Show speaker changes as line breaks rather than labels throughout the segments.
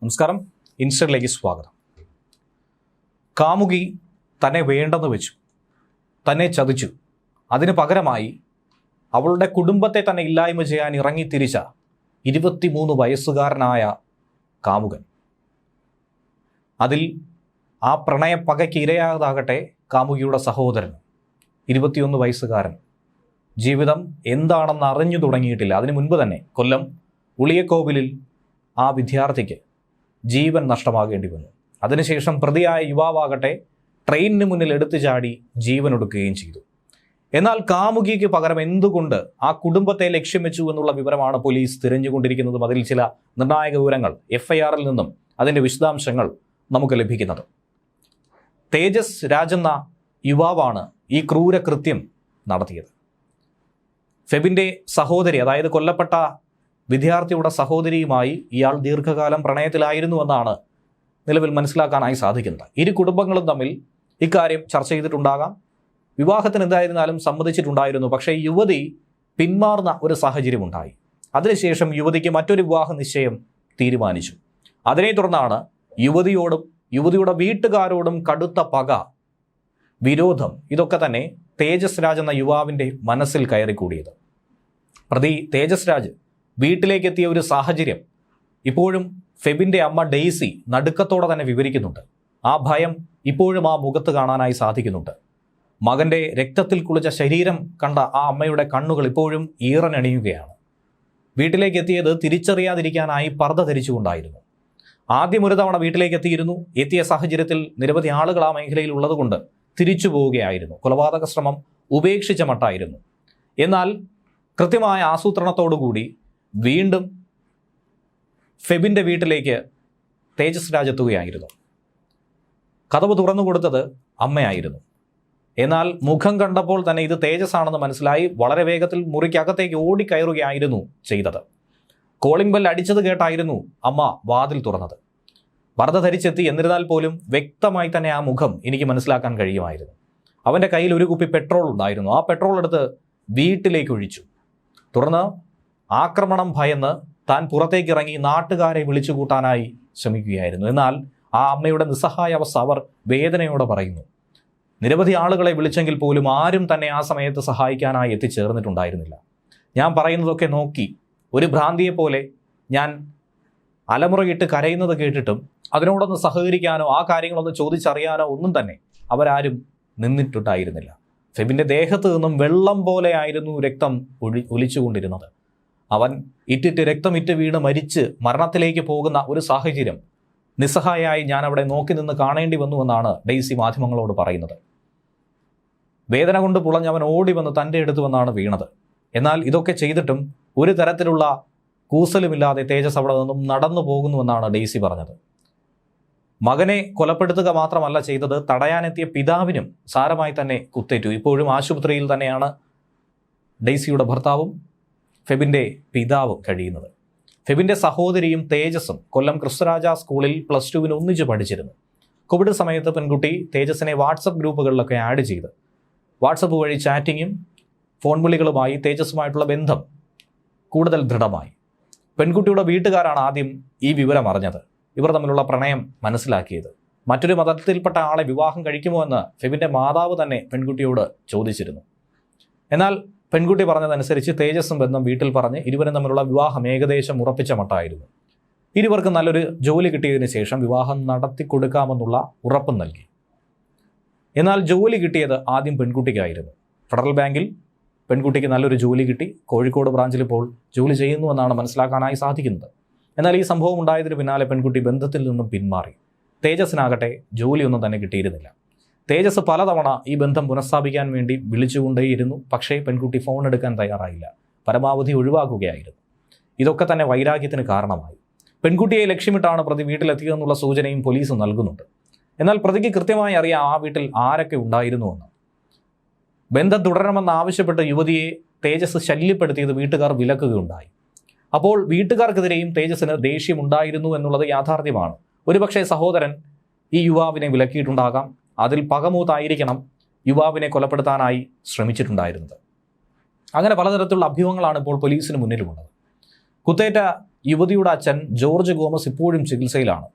നമസ്കാരം, ഇൻസ്റ്ററിലേക്ക് സ്വാഗതം. കാമുകി തന്നെ വേണ്ടെന്ന് വെച്ചു, തന്നെ ചതിച്ചു. അതിന് പകരമായി അവളുടെ കുടുംബത്തെ തന്നെ ഇല്ലായ്മ ചെയ്യാൻ ഇറങ്ങിത്തിരിച്ച 23 വയസ്സുകാരനായ കാമുകൻ. അതിൽ ആ പ്രണയപ്പകയ്ക്ക് ഇരയാതാകട്ടെ കാമുകിയുടെ സഹോദരൻ, 21 വയസ്സുകാരൻ. ജീവിതം എന്താണെന്ന് അറിഞ്ഞു തുടങ്ങിയിട്ടില്ല. അതിനു മുൻപ് തന്നെ കൊല്ലം ഉളിയക്കോവിലിൽ ആ വിദ്യാർത്ഥിക്ക് ജീവൻ നഷ്ടമാകേണ്ടി വന്നു. അതിനുശേഷം പ്രതിയായ യുവാവാകട്ടെ ട്രെയിനിന് മുന്നിൽ എടുത്തു ചാടി ജീവനൊടുക്കുകയും ചെയ്തു. എന്നാൽ കാമുകിക്ക് പകരം എന്തുകൊണ്ട് ആ കുടുംബത്തെ ലക്ഷ്യം വെച്ചു എന്നുള്ള വിവരമാണ് പോലീസ് തിരഞ്ഞുകൊണ്ടിരിക്കുന്നതും അതിൽ ചില നിർണായക വിവരങ്ങൾ FIRൽ നിന്നും അതിൻ്റെ വിശദാംശങ്ങൾ നമുക്ക് ലഭിക്കുന്നത്. തേജസ് രാജെന്ന യുവാവാണ് ഈ ക്രൂരകൃത്യം നടത്തിയത്. ഫെബിൻ്റെ സഹോദരി, അതായത് കൊല്ലപ്പെട്ട വിദ്യാർത്ഥിയുടെ സഹോദരിയുമായി ഇയാൾ ദീർഘകാലം പ്രണയത്തിലായിരുന്നുവെന്നാണ് നിലവിൽ മനസ്സിലാക്കാനായി സാധിക്കുന്നത്. ഇരു കുടുംബങ്ങളും തമ്മിൽ ഇക്കാര്യം ചർച്ച ചെയ്തിട്ടുണ്ടാകാം. വിവാഹത്തിന് എന്തായിരുന്നാലും സമ്മതിച്ചിട്ടുണ്ടായിരുന്നു. പക്ഷേ യുവതി പിന്മാറുന്ന ഒരു സാഹചര്യം ഉണ്ടായി. അതിനുശേഷം യുവതിക്ക് മറ്റൊരു വിവാഹ നിശ്ചയം തീരുമാനിച്ചു. അതിനെ തുടർന്നാണ് യുവതിയോടും യുവതിയുടെ വീട്ടുകാരോടും കടുത്ത പക, വിരോധം, ഇതൊക്കെ തന്നെ തേജസ് രാജ് എന്ന യുവാവിൻ്റെ മനസ്സിൽ കയറിക്കൂടിയത്. പ്രതി തേജസ് രാജ് വീട്ടിലേക്ക് എത്തിയ ഒരു സാഹചര്യം ഇപ്പോഴും ഫെബിൻ്റെ അമ്മ ഡെയ്സി നടുക്കത്തോടെ തന്നെ വിവരിക്കുന്നുണ്ട്. ആ ഭയം ഇപ്പോഴും ആ മുഖത്ത് കാണാനായി സാധിക്കുന്നുണ്ട്. മകൻ്റെ രക്തത്തിൽ കുളിച്ച ശരീരം കണ്ട ആ അമ്മയുടെ കണ്ണുകൾ ഇപ്പോഴും ഈറനണിയുകയാണ്. വീട്ടിലേക്ക് എത്തിയത് തിരിച്ചറിയാതിരിക്കാനായി പർദ്ദ ധരിച്ചുകൊണ്ടായിരുന്നു. ആദ്യം ഒരു തവണ വീട്ടിലേക്ക് എത്തിയിരുന്നു. എത്തിയ സാഹചര്യത്തിൽ നിരവധി ആളുകൾ ആ മേഖലയിൽ ഉള്ളതുകൊണ്ട് തിരിച്ചു പോവുകയായിരുന്നു. കൊലപാതക ശ്രമം ഉപേക്ഷിച്ച മട്ടായിരുന്നു. എന്നാൽ കൃത്യമായ ആസൂത്രണത്തോടുകൂടി വീണ്ടും ഫെബിൻ്റെ വീട്ടിലേക്ക് തേജസ് രാജ് എത്തുകയായിരുന്നു. കതവ് തുറന്നു കൊടുത്തത് അമ്മയായിരുന്നു. എന്നാൽ മുഖം കണ്ടപ്പോൾ തന്നെ ഇത് തേജസ് ആണെന്ന് മനസ്സിലായി. വളരെ വേഗത്തിൽ മുറിക്കകത്തേക്ക് ഓടിക്കയറുകയായിരുന്നു ചെയ്തത്. കോളിംഗ് ബെൽ അടിച്ചത് കേട്ടായിരുന്നു അമ്മ വാതിൽ തുറന്നത്. പർദ്ദ ധരിച്ചെത്തി. എന്നിരുന്നാൽ പോലും വ്യക്തമായി തന്നെ ആ മുഖം എനിക്ക് മനസ്സിലാക്കാൻ കഴിയുമായിരുന്നു. അവൻ്റെ കയ്യിൽ ഒരു കുപ്പി പെട്രോൾ ഉണ്ടായിരുന്നു. ആ പെട്രോൾ എടുത്ത് വീട്ടിലേക്ക് ഒഴിച്ചു. തുടർന്ന് ആക്രമണം ഭയന്ന് താൻ പുറത്തേക്ക് ഇറങ്ങി നാട്ടുകാരെ വിളിച്ചു കൂട്ടാനായി ശ്രമിക്കുകയായിരുന്നു. എന്നാൽ ആ അമ്മയുടെ നിസ്സഹായ അവസ്ഥ അവർ വേദനയോടെ പറയുന്നു. നിരവധി ആളുകളെ വിളിച്ചെങ്കിൽ പോലും ആരും തന്നെ ആ സമയത്ത് സഹായിക്കാനായി എത്തിച്ചേർന്നിട്ടുണ്ടായിരുന്നില്ല. ഞാൻ പറയുന്നതൊക്കെ നോക്കി ഒരു ഭ്രാന്തിയെ പോലെ ഞാൻ അലമുറയിട്ട് കരയുന്നത് കേട്ടിട്ടും അതിനോടൊന്ന് സഹകരിക്കാനോ ആ കാര്യങ്ങളൊന്ന് ചോദിച്ചറിയാനോ ഒന്നും തന്നെ അവരാരും നിന്നിട്ടുണ്ടായിരുന്നില്ല. ഫെബിൻ്റെ ദേഹത്ത് നിന്നും വെള്ളം പോലെയായിരുന്നു രക്തം ഒലിച്ചുകൊണ്ടിരുന്നത്. അവൻ ഇറ്റിറ്റ് രക്തമിറ്റ് വീണ് മരിച്ച് മരണത്തിലേക്ക് പോകുന്ന ഒരു സാഹചര്യം നിസ്സഹായായി ഞാൻ അവിടെ നോക്കി നിന്ന് കാണേണ്ടി വന്നുവെന്നാണ് ഡെയ്സി മാധ്യമങ്ങളോട് പറയുന്നത്. വേദന കൊണ്ട് പുളഞ്ഞവൻ ഓടി വന്ന് തൻ്റെ അടുത്ത് വന്നാണ് വീണത്. എന്നാൽ ഇതൊക്കെ ചെയ്തിട്ടും ഒരു തരത്തിലുള്ള കൂസലുമില്ലാതെ തേജസ് അവിടെ നിന്നും നടന്നു പോകുന്നുവെന്നാണ് ഡെയ്സി പറഞ്ഞത്. മകനെ കൊലപ്പെടുത്തുക മാത്രമല്ല ചെയ്തത്, തടയാനെത്തിയ പിതാവിനും സാരമായി തന്നെ കുത്തേറ്റു. ഇപ്പോഴും ആശുപത്രിയിൽ തന്നെയാണ് ഡെയ്സിയുടെ ഭർത്താവും ഫെബിൻ്റെ പിതാവും കഴിയുന്നത്. ഫെബിൻ്റെ സഹോദരിയും തേജസും കൊല്ലം ക്രിസ്തുരാജ സ്കൂളിൽ +2 ഒന്നിച്ച് പഠിച്ചിരുന്നു. കോവിഡ് സമയത്ത് പെൺകുട്ടി തേജസിനെ വാട്സപ്പ് ഗ്രൂപ്പുകളിലൊക്കെ ആഡ് ചെയ്ത് വാട്സപ്പ് വഴി ചാറ്റിങ്ങും ഫോൺ വിളികളുമായി തേജസുമായിട്ടുള്ള ബന്ധം കൂടുതൽ ദൃഢമായി. പെൺകുട്ടിയുടെ വീട്ടുകാരാണ് ആദ്യം ഈ വിവരം അറിഞ്ഞത്. ഇവർ തമ്മിലുള്ള പ്രണയം മനസ്സിലാക്കിയത്. മറ്റൊരു മതത്തിൽപ്പെട്ട ആളെ വിവാഹം കഴിക്കുമോ എന്ന് ഫെബിൻ്റെ മാതാവ് തന്നെ പെൺകുട്ടിയോട് ചോദിച്ചിരുന്നു. എന്നാൽ പെൺകുട്ടി പറഞ്ഞതനുസരിച്ച് തേജസും ബന്ധം വീട്ടിൽ പറഞ്ഞ് ഇരുവരും തമ്മിലുള്ള വിവാഹം ഏകദേശം ഉറപ്പിച്ച മട്ടായിരുന്നു. ഇരുവർക്കും നല്ലൊരു ജോലി കിട്ടിയതിന് ശേഷം വിവാഹം നടത്തിക്കൊടുക്കാമെന്നുള്ള ഉറപ്പും നൽകി. എന്നാൽ ജോലി കിട്ടിയത് ആദ്യം പെൺകുട്ടിക്കായിരുന്നു. ഫെഡറൽ ബാങ്കിൽ പെൺകുട്ടിക്ക് നല്ലൊരു ജോലി കിട്ടി. കോഴിക്കോട് ബ്രാഞ്ചിൽ ഇപ്പോൾ ജോലി ചെയ്യുന്നുവെന്നാണ് മനസ്സിലാക്കാനായി സാധിക്കുന്നത്. എന്നാൽ ഈ സംഭവം ഉണ്ടായതിന് പിന്നാലെ പെൺകുട്ടി ബന്ധത്തിൽ നിന്നും പിന്മാറി. തേജസിനാകട്ടെ ജോലിയൊന്നും തന്നെ കിട്ടിയിരുന്നില്ല. തേജസ് പലതവണ ഈ ബന്ധം പുനഃസ്ഥാപിക്കാൻ വേണ്ടി വിളിച്ചുകൊണ്ടേയിരുന്നു. പക്ഷേ പെൺകുട്ടി ഫോൺ എടുക്കാൻ തയ്യാറായില്ല. പരമാവധി ഒഴിവാക്കുകയായിരുന്നു. ഇതൊക്കെ തന്നെ വൈരാഗ്യത്തിന് കാരണമായി. പെൺകുട്ടിയെ ലക്ഷ്യമിട്ടാണ് പ്രതി വീട്ടിലെത്തിയതെന്നുള്ള സൂചനയും പോലീസ് നൽകുന്നുണ്ട്. എന്നാൽ പ്രതിക്ക് കൃത്യമായി അറിയാം ആ വീട്ടിൽ ആരൊക്കെ ഉണ്ടായിരുന്നുവെന്ന്. ബന്ധം തുടരണമെന്നാവശ്യപ്പെട്ട് യുവതിയെ തേജസ് ശല്യപ്പെടുത്തിയത് വീട്ടുകാർ വിലക്കുകയുണ്ടായി. അപ്പോൾ വീട്ടുകാർക്കെതിരെയും തേജസിന് ദേഷ്യമുണ്ടായിരുന്നു എന്നുള്ളത് യാഥാർത്ഥ്യമാണ്. ഒരുപക്ഷെ സഹോദരൻ ഈ യുവാവിനെ വിലക്കിയിട്ടുണ്ടാകാം. അതിൽ പകമൂത്തായിരിക്കണം യുവാവിനെ കൊലപ്പെടുത്താനായി ശ്രമിച്ചിട്ടുണ്ടായിരുന്നത്. അങ്ങനെ പലതരത്തിലുള്ള അഭ്യൂഹങ്ങളാണ് ഇപ്പോൾ പോലീസിന് മുന്നിലുള്ളത്. കുത്തേറ്റ യുവതിയുടെ അച്ഛൻ ജോർജ് ഗോമസ് ഇപ്പോഴും ചികിത്സയിലാണ്.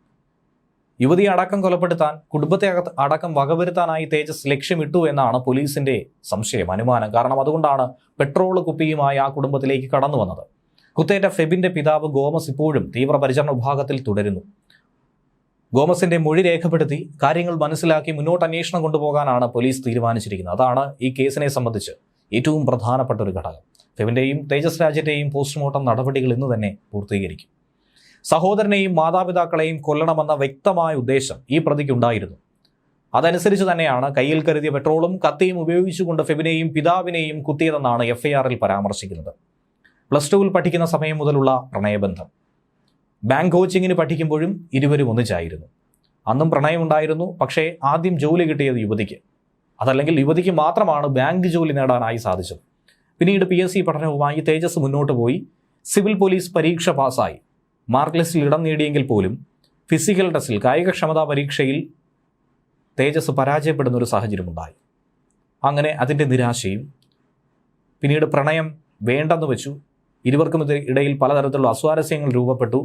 യുവതിയെ അടക്കം കൊലപ്പെടുത്താൻ, കുടുംബത്തെ അടക്കം വകവരുത്താനായി തേജസ് ലക്ഷ്യമിട്ടു എന്നാണ് പോലീസിന്റെ സംശയം, അനുമാനം. കാരണം അതുകൊണ്ടാണ് പെട്രോൾ കുപ്പിയുമായി ആ കുടുംബത്തിലേക്ക് കടന്നു വന്നത്. കുത്തേറ്റ ഫെബിന്റെ പിതാവ് ഗോമസ് ഇപ്പോഴും തീവ്രപരിചരണ വിഭാഗത്തിൽ തുടരുന്നു. ഗോമസിന്റെ മൊഴി രേഖപ്പെടുത്തി കാര്യങ്ങൾ മനസ്സിലാക്കി മുന്നോട്ട് അന്വേഷണം കൊണ്ടുപോകാനാണ് പോലീസ് തീരുമാനിച്ചിരിക്കുന്നത്. അതാണ് ഈ കേസിനെ സംബന്ധിച്ച് ഏറ്റവും പ്രധാനപ്പെട്ട ഒരു ഘടകം. ഫെബിന്റെയും തേജസ് രാജിന്റെയും പോസ്റ്റ്മോർട്ടം നടപടികൾ ഇന്ന് തന്നെ പൂർത്തീകരിക്കും. സഹോദരനെയും മാതാപിതാക്കളെയും കൊല്ലണമെന്ന വ്യക്തമായ ഉദ്ദേശം ഈ പ്രതിക്കുണ്ടായിരുന്നു. അതനുസരിച്ച് തന്നെയാണ് കയ്യിൽ കരുതിയ പെട്രോളും കത്തിയും ഉപയോഗിച്ചുകൊണ്ട് ഫെബിനെയും പിതാവിനെയും കുത്തിയതെന്നാണ് FIRൽ പരാമർശിക്കുന്നത്. +2 പഠിക്കുന്ന സമയം മുതലുള്ള പ്രണയബന്ധം. ബാങ്ക് കോച്ചിങ്ങിന് പഠിക്കുമ്പോഴും ഇരുവരും ഒന്നിച്ചായിരുന്നു. അന്നും പ്രണയമുണ്ടായിരുന്നു. പക്ഷേ ആദ്യം ജോലി കിട്ടിയത് യുവതിക്ക്. അതല്ലെങ്കിൽ യുവതിക്ക് മാത്രമാണ് ബാങ്ക് ജോലി നേടാനായി സാധിച്ചത്. പിന്നീട് PSC പഠനവുമായി തേജസ് മുന്നോട്ട് പോയി. സിവിൽ പോലീസ് പരീക്ഷ പാസ്സായി. മാർക്ക് ലിസ്റ്റിൽ ഇടം നേടിയെങ്കിൽ പോലും ഫിസിക്കൽ ടെസ്റ്റിൽ, കായികക്ഷമതാ പരീക്ഷയിൽ തേജസ് പരാജയപ്പെടുന്ന ഒരു സാഹചര്യമുണ്ടായി. അങ്ങനെ അതിൻ്റെ നിരാശയും. പിന്നീട് പ്രണയം വേണ്ടെന്ന് വെച്ചു. ഇരുവർക്കും ഇടയിൽ പലതരത്തിലുള്ള അസ്വാരസ്യങ്ങൾ രൂപപ്പെട്ടു.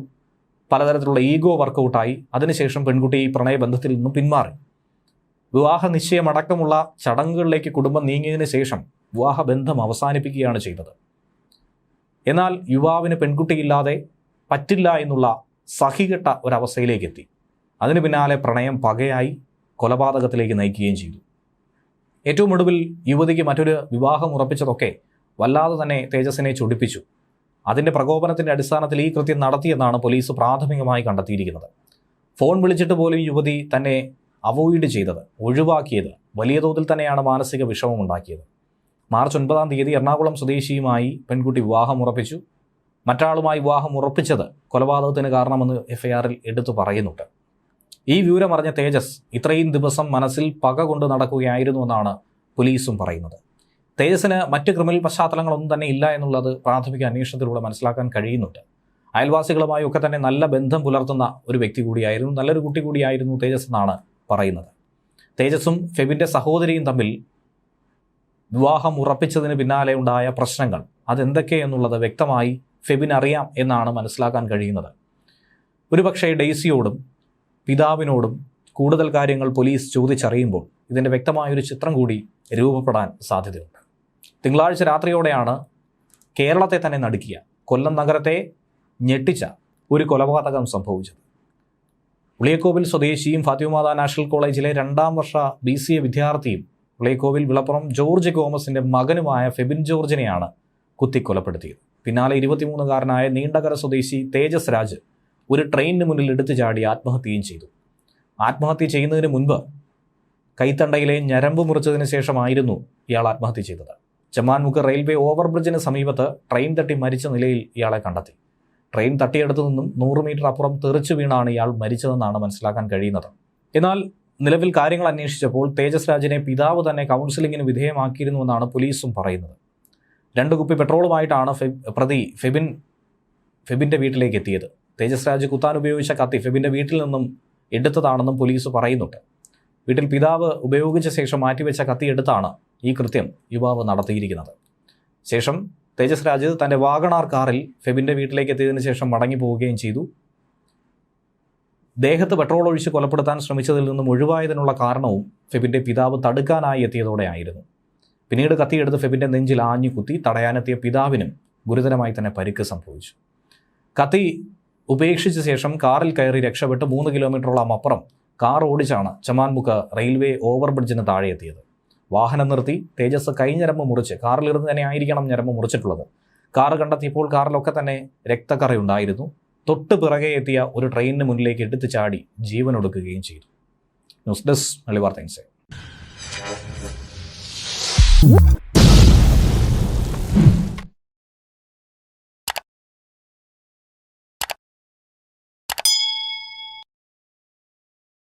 പലതരത്തിലുള്ള ഈഗോ വർക്കൗട്ടായി. അതിനുശേഷം പെൺകുട്ടി ഈ പ്രണയബന്ധത്തിൽ നിന്നും പിന്മാറി. വിവാഹ നിശ്ചയമടക്കമുള്ള ചടങ്ങുകളിലേക്ക് കുടുംബം നീങ്ങിയതിന് ശേഷം വിവാഹബന്ധം അവസാനിപ്പിക്കുകയാണ് ചെയ്തത്. എന്നാൽ യുവാവിന് പെൺകുട്ടിയില്ലാതെ പറ്റില്ല എന്നുള്ള സഹികെട്ട ഒരവസ്ഥയിലേക്ക് എത്തി. അതിന് പിന്നാലെ പ്രണയം പകയായി കൊലപാതകത്തിലേക്ക് നയിക്കുകയും ചെയ്തു. ഏറ്റവും ഒടുവിൽ യുവതിക്ക് മറ്റൊരു വിവാഹം ഉറപ്പിച്ചതൊക്കെ വല്ലാതെ തന്നെ തേജസിനെ ചൊടിപ്പിച്ചു. അതിൻ്റെ പ്രകോപനത്തിൻ്റെ അടിസ്ഥാനത്തിൽ ഈ കൃത്യം നടത്തിയെന്നാണ് പോലീസ് പ്രാഥമികമായി കണ്ടെത്തിയിരിക്കുന്നത്. ഫോൺ വിളിച്ചിട്ട് പോലും യുവതി തന്നെ അവോയ്ഡ് ചെയ്തത്, ഒഴിവാക്കിയത് വലിയ തോതിൽ തന്നെയാണ് മാനസിക വിഷമം ഉണ്ടാക്കിയത്. മാർച്ച് 9-ാം തീയതി എറണാകുളം സ്വദേശിയുമായി പെൺകുട്ടി വിവാഹം ഉറപ്പിച്ചു. മറ്റാളുമായി വിവാഹം ഉറപ്പിച്ചത് കൊലപാതകത്തിന് കാരണമെന്ന് FIRൽ എടുത്തു പറയുന്നുണ്ട്. ഈ വിവരം അറിഞ്ഞ തേജസ് ഇത്രയും ദിവസം മനസ്സിൽ പക കൊണ്ട് നടക്കുകയായിരുന്നുവെന്നാണ് പോലീസും പറയുന്നത്. തേജസിന് മറ്റ് ക്രിമിനൽ പശ്ചാത്തലങ്ങളൊന്നും തന്നെ ഇല്ല എന്നുള്ളത് പ്രാഥമിക അന്വേഷണത്തിലൂടെ മനസ്സിലാക്കാൻ കഴിയുന്നുണ്ട്. അയൽവാസികളുമായി ഒക്കെ തന്നെ നല്ല ബന്ധം പുലർത്തുന്ന ഒരു വ്യക്തി കൂടിയായിരുന്നു, നല്ലൊരു കുട്ടി കൂടിയായിരുന്നു തേജസ് എന്നാണ് പറയുന്നത്. തേജസും ഫെബിൻ്റെ സഹോദരിയും തമ്മിൽ വിവാഹം ഉറപ്പിച്ചതിന് പിന്നാലെ ഉണ്ടായ പ്രശ്നങ്ങൾ അതെന്തൊക്കെയെന്നുള്ളത് വ്യക്തമായി ഫെബിന് അറിയാം എന്നാണ് മനസ്സിലാക്കാൻ കഴിയുന്നത്. ഒരുപക്ഷേ ഡെയ്സിയോടും പിതാവിനോടും കൂടുതൽ കാര്യങ്ങൾ പോലീസ് ചോദിച്ചറിയുമ്പോൾ ഇതിൻ്റെ വ്യക്തമായൊരു ചിത്രം കൂടി രൂപപ്പെടാൻ സാധ്യതയുണ്ട്. തിങ്കളാഴ്ച രാത്രിയോടെയാണ് കേരളത്തെ തന്നെ നടുക്കിയ, കൊല്ലം നഗരത്തെ ഞെട്ടിച്ച ഒരു കൊലപാതകം സംഭവിച്ചത്. ഉളിയക്കോവിൽ സ്വദേശിയും ഫാത്തിമ നാഷണൽ കോളേജിലെ 2ാം വർഷ BCA വിദ്യാർത്ഥിയും ഉളിയക്കോവിൽ വിളപ്പുറം ജോർജ് ഗോമസിൻ്റെ മകനുമായ ഫെബിൻ ജോർജിനെയാണ് കുത്തിക്കൊലപ്പെടുത്തിയത്. പിന്നാലെ 23-കാരനായ നീണ്ടകര സ്വദേശി തേജസ് രാജ് ഒരു ട്രെയിനിന് മുന്നിൽ എടുത്തു ചാടി ആത്മഹത്യയും ചെയ്തു. ആത്മഹത്യ ചെയ്യുന്നതിന് മുൻപ് കൈത്തണ്ടയിലെ ഞരമ്പ് മുറിച്ചതിന് ശേഷമായിരുന്നു ഇയാൾ ആത്മഹത്യ ചെയ്തത്. ചെമ്മാൻമുക്ക് റെയിൽവേ ഓവർബ്രിഡ്ജിന് സമീപത്ത് ട്രെയിൻ തട്ടി മരിച്ച നിലയിൽ ഇയാളെ കണ്ടെത്തി. ട്രെയിൻ തട്ടിയെടുത്തു നിന്നും 100 മീറ്റർ അപ്പുറം തെറിച്ചു വീണാണ് ഇയാൾ മരിച്ചതെന്നാണ് മനസ്സിലാക്കാൻ കഴിയുന്നത്. എന്നാൽ നിലവിൽ കാര്യങ്ങൾ അന്വേഷിച്ചപ്പോൾ തേജസ് രാജിനെ പിതാവ് തന്നെ കൗൺസിലിങ്ങിന് വിധേയമാക്കിയിരുന്നുവെന്നാണ് പോലീസും പറയുന്നത്. 2 കുപ്പി പെട്രോളുമായിട്ടാണ് പ്രതി ഫെബിൻ്റെ വീട്ടിലേക്ക് എത്തിയത്. തേജസ് രാജ് കുത്താൻ ഉപയോഗിച്ച കത്തി ഫെബിൻ്റെ വീട്ടിൽ നിന്നും എടുത്തതാണെന്നും പോലീസ് പറയുന്നുണ്ട്. വീട്ടിൽ പിതാവ് ഉപയോഗിച്ച ശേഷം മാറ്റിവെച്ച കത്തിയെടുത്താണ് ഈ കൃത്യം യുവാവ് നടത്തിയിരിക്കുന്നത്. ശേഷം തേജസ് രാജ് തൻ്റെ വാഗണാർ കാറിൽ ഫെബിൻ്റെ വീട്ടിലേക്ക് എത്തിയതിനു ശേഷം മടങ്ങി പോവുകയും ചെയ്തു. ദേഹത്ത് പെട്രോൾ ഒഴിച്ച് കൊലപ്പെടുത്താൻ ശ്രമിച്ചതിൽ നിന്നും ഒഴിവായതിനുള്ള കാരണവും ഫെബിൻ്റെ പിതാവ് തടുക്കാനായി എത്തിയതോടെയായിരുന്നു. പിന്നീട് കത്തിയെടുത്ത് ഫെബിൻ്റെ നെഞ്ചിൽ ആഞ്ഞു കുത്തി. തടയാനെത്തിയ പിതാവിനും ഗുരുതരമായി തന്നെ പരിക്ക് സംഭവിച്ചു. കത്തി ഉപേക്ഷിച്ച ശേഷം കാറിൽ കയറി രക്ഷപ്പെട്ട് 3 കിലോമീറ്ററോളം അപ്പുറം കാർ ഓടിച്ചാണ് ചെമ്മാൻമുക്ക് റെയിൽവേ ഓവർബ്രിഡ്ജിന് താഴെ എത്തിയത്. വാഹനം നിർത്തി തേജസ് കൈഞ്ഞരമ്പ് മുറിച്ച്, കാറിലിരുന്ന് തന്നെ ആയിരിക്കണം ഞരമ്പ് മുറിച്ചിട്ടുള്ളത്. കാർ കണ്ടെത്തിയപ്പോൾ കാറിലൊക്കെ തന്നെ രക്തക്കറയുണ്ടായിരുന്നു. തൊട്ട് പിറകെ എത്തിയ ഒരു ട്രെയിനിന് മുന്നിലേക്ക് എടുത്തു ചാടി ജീവനൊടുക്കുകയും ചെയ്തു. ന്യൂസ് ഡെസ്ക് മലയാളി വാർത്ത.